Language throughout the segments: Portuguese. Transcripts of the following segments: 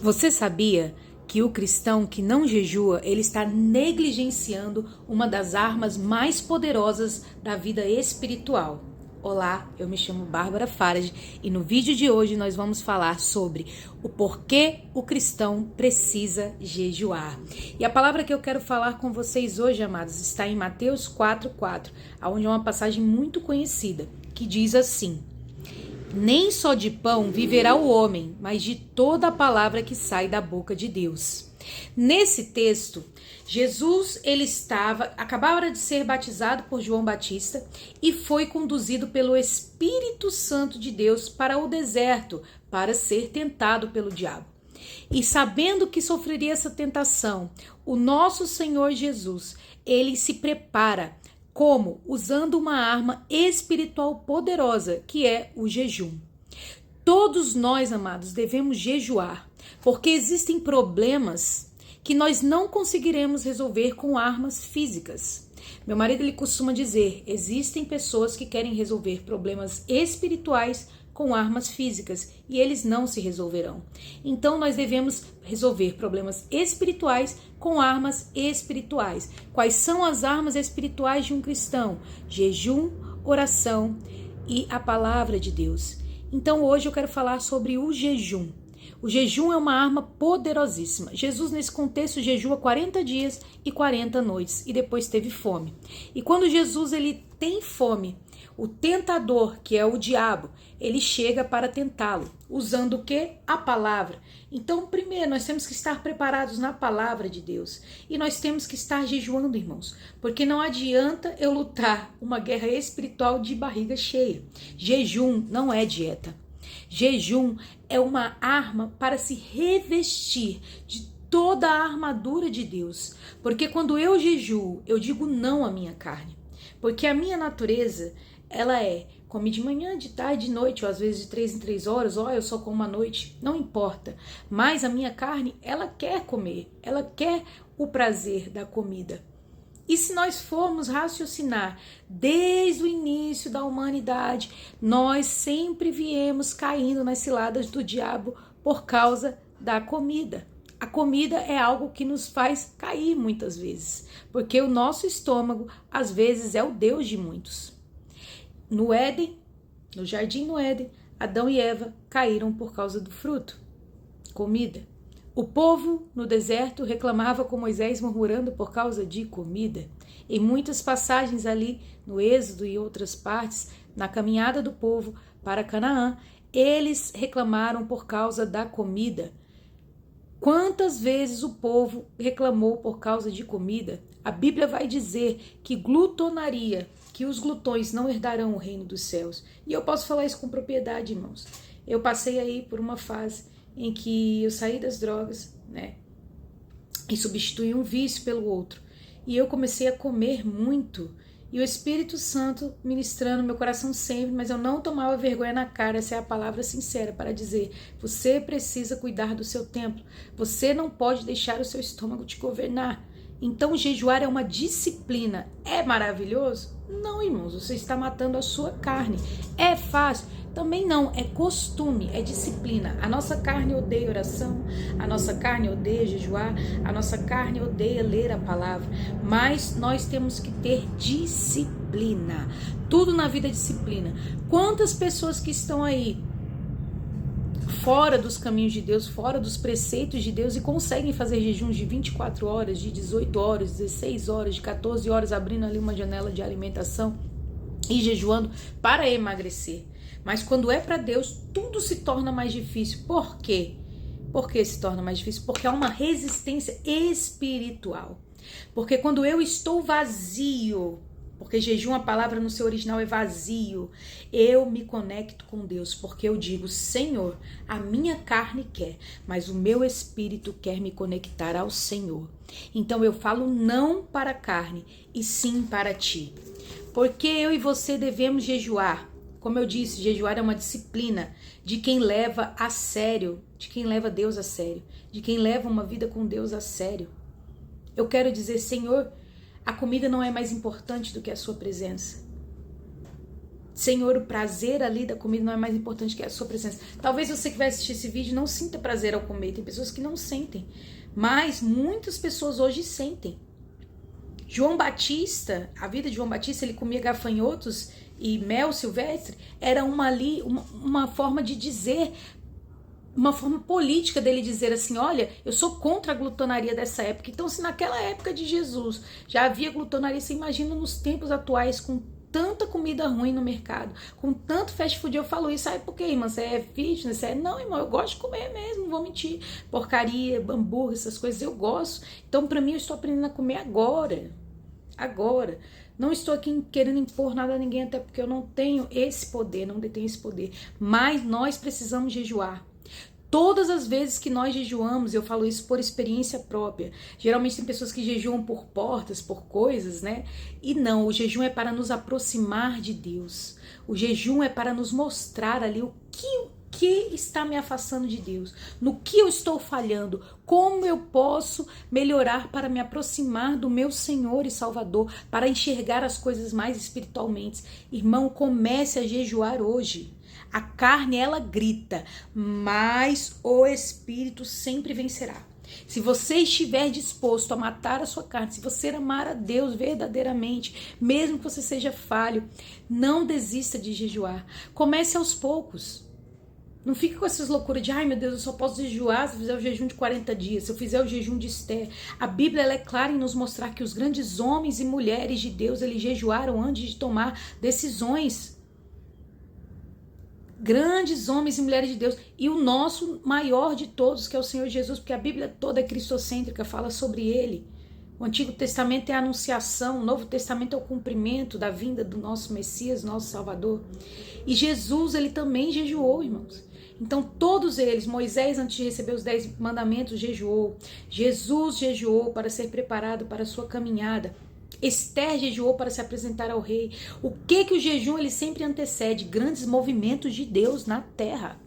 Você sabia que o cristão que não jejua, ele está negligenciando uma das armas mais poderosas da vida espiritual? Olá, eu me chamo Bárbara Farage e no vídeo de hoje nós vamos falar sobre o porquê o cristão precisa jejuar. E a palavra que eu quero falar com vocês hoje, amados, está em Mateus 4:4, onde é uma passagem muito conhecida, que diz assim: nem só de pão viverá o homem, mas de toda a palavra que sai da boca de Deus. Nesse texto, Jesus acabava de ser batizado por João Batista e foi conduzido pelo Espírito Santo de Deus para o deserto para ser tentado pelo diabo. E sabendo que sofreria essa tentação, o nosso Senhor Jesus, ele se prepara. Como? Usando uma arma espiritual poderosa, que é o jejum. Todos nós, amados, devemos jejuar, porque existem problemas que nós não conseguiremos resolver com armas físicas. Meu marido, ele costuma dizer, existem pessoas que querem resolver problemas espirituais com armas físicas e eles não se resolverão. Então nós devemos resolver problemas espirituais com armas espirituais. Quais são as armas espirituais de um cristão? Jejum, oração e a palavra de Deus. Então hoje eu quero falar sobre o jejum. O jejum é uma arma poderosíssima. Jesus, nesse contexto, jejua 40 dias e 40 noites e depois teve fome. E quando Jesus ele tem fome, o tentador, que é o diabo, ele chega para tentá-lo, usando o quê? A palavra. Então, primeiro, nós temos que estar preparados na palavra de Deus. E nós temos que estar jejuando, irmãos. Porque não adianta eu lutar uma guerra espiritual de barriga cheia. Jejum não é dieta. Jejum é uma arma para se revestir de toda a armadura de Deus. Porque quando eu jejuo, eu digo não à minha carne. Porque a minha natureza, ela come de manhã, de tarde, de noite, ou às vezes de 3 em 3 horas, ou eu só como à noite, não importa. Mas a minha carne, ela quer comer, ela quer o prazer da comida. E se nós formos raciocinar desde o início da humanidade, nós sempre viemos caindo nas ciladas do diabo por causa da comida. A comida é algo que nos faz cair muitas vezes, porque o nosso estômago, às vezes, é o Deus de muitos. No Éden, no jardim do Éden, Adão e Eva caíram por causa do fruto, comida. O povo no deserto reclamava com Moisés murmurando por causa de comida. Em muitas passagens ali no Êxodo e outras partes, na caminhada do povo para Canaã, eles reclamaram por causa da comida. Quantas vezes o povo reclamou por causa de comida? A Bíblia vai dizer que glutonaria, que os glutões não herdarão o reino dos céus. E eu posso falar isso com propriedade, irmãos. Eu passei aí por uma fase em que eu saí das drogas, e substituí um vício pelo outro. E eu comecei a comer muito. E o Espírito Santo ministrando meu coração sempre, mas eu não tomava vergonha na cara, essa é a palavra sincera para dizer, você precisa cuidar do seu templo, você não pode deixar o seu estômago te governar. Então jejuar é uma disciplina, é maravilhoso? Não, irmãos, você está matando a sua carne. É fácil? Também não, é costume, é disciplina. A nossa carne odeia oração, a nossa carne odeia jejuar, a nossa carne odeia ler a palavra, mas nós temos que ter disciplina. Tudo na vida é disciplina. Quantas pessoas que estão aí fora dos caminhos de Deus, fora dos preceitos de Deus e conseguem fazer jejuns de 24 horas, de 18 horas, 16 horas, de 14 horas, abrindo ali uma janela de alimentação e jejuando para emagrecer. Mas quando é para Deus, tudo se torna mais difícil. Por quê? Por que se torna mais difícil? Porque há uma resistência espiritual. Porque quando eu estou vazio, porque jejum, a palavra no seu original é vazio, eu me conecto com Deus, porque eu digo, Senhor, a minha carne quer, mas o meu espírito quer me conectar ao Senhor. Então eu falo não para a carne, e sim para ti. Porque eu e você devemos jejuar. Como eu disse, jejuar é uma disciplina de quem leva a sério, de quem leva Deus a sério, de quem leva uma vida com Deus a sério. Eu quero dizer, Senhor, a comida não é mais importante do que a sua presença. Senhor, o prazer ali da comida não é mais importante que a sua presença. Talvez você que vai assistir esse vídeo não sinta prazer ao comer. Tem pessoas que não sentem. Mas muitas pessoas hoje sentem. João Batista, a vida de João Batista, ele comia gafanhotos e mel silvestre. Era uma forma de dizer, uma forma política dele dizer assim, olha, eu sou contra a glutonaria dessa época. Então, se naquela época de Jesus já havia glutonaria, você imagina nos tempos atuais com tanta comida ruim no mercado, com tanto fast food. Eu falo isso, sabe por quê, irmã? Você é fitness? Não, irmão, eu gosto de comer mesmo, não vou mentir. Porcaria, hambúrguer, essas coisas eu gosto. Então, pra mim, eu estou aprendendo a comer agora. Agora. Não estou aqui querendo impor nada a ninguém, até porque eu não tenho esse poder, não detenho esse poder. Mas nós precisamos jejuar. Todas as vezes que nós jejuamos, eu falo isso por experiência própria. Geralmente tem pessoas que jejuam por portas, por coisas, né? E não, o jejum é para nos aproximar de Deus. O jejum é para nos mostrar ali o que está me afastando de Deus, no que eu estou falhando, como eu posso melhorar para me aproximar do meu Senhor e Salvador, para enxergar as coisas mais espiritualmente. Irmão, comece a jejuar hoje. A carne, ela grita, mas o Espírito sempre vencerá. Se você estiver disposto a matar a sua carne, se você amar a Deus verdadeiramente, mesmo que você seja falho, não desista de jejuar. Comece aos poucos. Não fique com essas loucuras de, ai meu Deus, eu só posso jejuar se eu fizer o jejum de 40 dias, se eu fizer o jejum de Esther. A Bíblia ela é clara em nos mostrar que os grandes homens e mulheres de Deus, eles jejuaram antes de tomar decisões. Grandes homens e mulheres de Deus, e o nosso maior de todos, que é o Senhor Jesus, porque a Bíblia toda é cristocêntrica, fala sobre ele. O Antigo Testamento é a anunciação, o Novo Testamento é o cumprimento da vinda do nosso Messias, nosso Salvador. E Jesus, ele também jejuou, irmãos. Então todos eles, Moisés antes de receber os 10 mandamentos jejuou, Jesus jejuou para ser preparado para a sua caminhada. Esther jejuou para se apresentar ao rei. O que o jejum ele sempre antecede? Grandes movimentos de Deus na terra.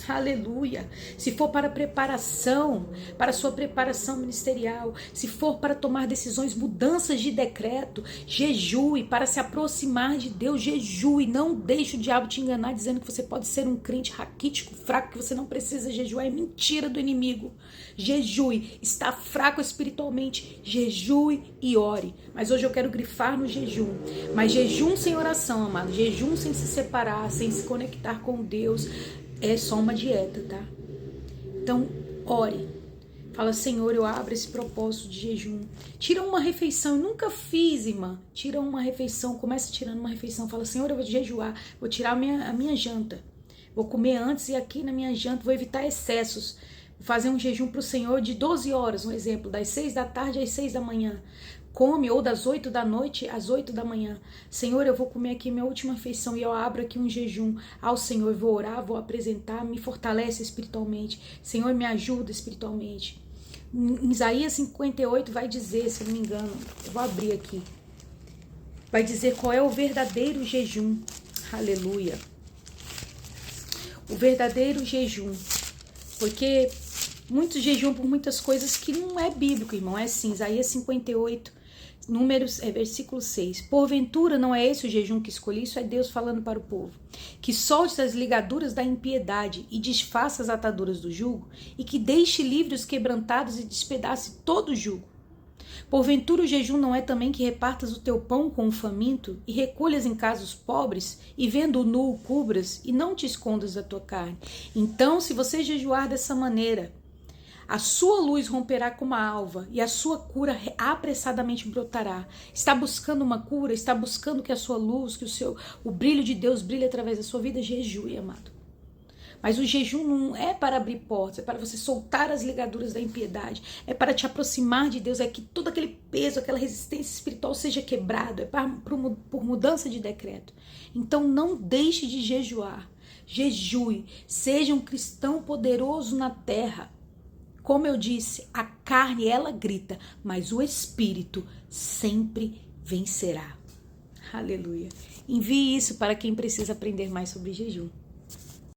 Aleluia. Se for para preparação, para sua preparação ministerial, se for para tomar decisões, mudanças de decreto, jejue para se aproximar de Deus, jejue. Não deixe o diabo te enganar dizendo que você pode ser um crente raquítico, fraco, que você não precisa jejuar. É mentira do inimigo. Jejue. Está fraco espiritualmente, jejue e ore. Mas hoje eu quero grifar no jejum. Mas jejum sem oração, amado. Jejum sem se separar, sem se conectar com Deus, é só uma dieta, tá? Então, ore. Fala, Senhor, eu abro esse propósito de jejum. Tira uma refeição. Eu nunca fiz, irmã. Tira uma refeição. Começa tirando uma refeição. Fala, Senhor, eu vou jejuar. Vou tirar a minha janta. Vou comer antes e aqui na minha janta. Vou evitar excessos. Vou fazer um jejum para o Senhor de 12 horas, um exemplo. Das 6 da tarde às 6 da manhã. Come, ou das 8 da noite às 8 da manhã. Senhor, eu vou comer aqui minha última refeição e eu abro aqui um jejum ao Senhor. Eu vou orar, vou apresentar, me fortalece espiritualmente. Senhor, me ajuda espiritualmente. Em Isaías 58 vai dizer, se eu não me engano, eu vou abrir aqui. Vai dizer qual é o verdadeiro jejum. Aleluia. O verdadeiro jejum. Porque muitos jejuam por muitas coisas que não é bíblico, irmão. É assim, Isaías 58. Números, versículo 6. Porventura não é esse o jejum que escolhi? Isso é Deus falando para o povo. Que solte as ligaduras da impiedade e desfaça as ataduras do jugo, e que deixe livres os quebrantados e despedace todo o jugo. Porventura o jejum não é também que repartas o teu pão com o faminto, e recolhas em casa os pobres, e vendo o nu o cubras, e não te escondas da tua carne? Então, se você jejuar dessa maneira, a sua luz romperá como a alva e a sua cura apressadamente brotará. Está buscando uma cura? Está buscando que a sua luz, que o brilho de Deus brilhe através da sua vida? Jejue, amado. Mas o jejum não é para abrir portas, é para você soltar as ligaduras da impiedade, é para te aproximar de Deus, é que todo aquele peso, aquela resistência espiritual seja quebrado, é por mudança de decreto. Então não deixe de jejuar, jejue, seja um cristão poderoso na terra. Como eu disse, a carne ela grita, mas o Espírito sempre vencerá. Aleluia. Envie isso para quem precisa aprender mais sobre jejum.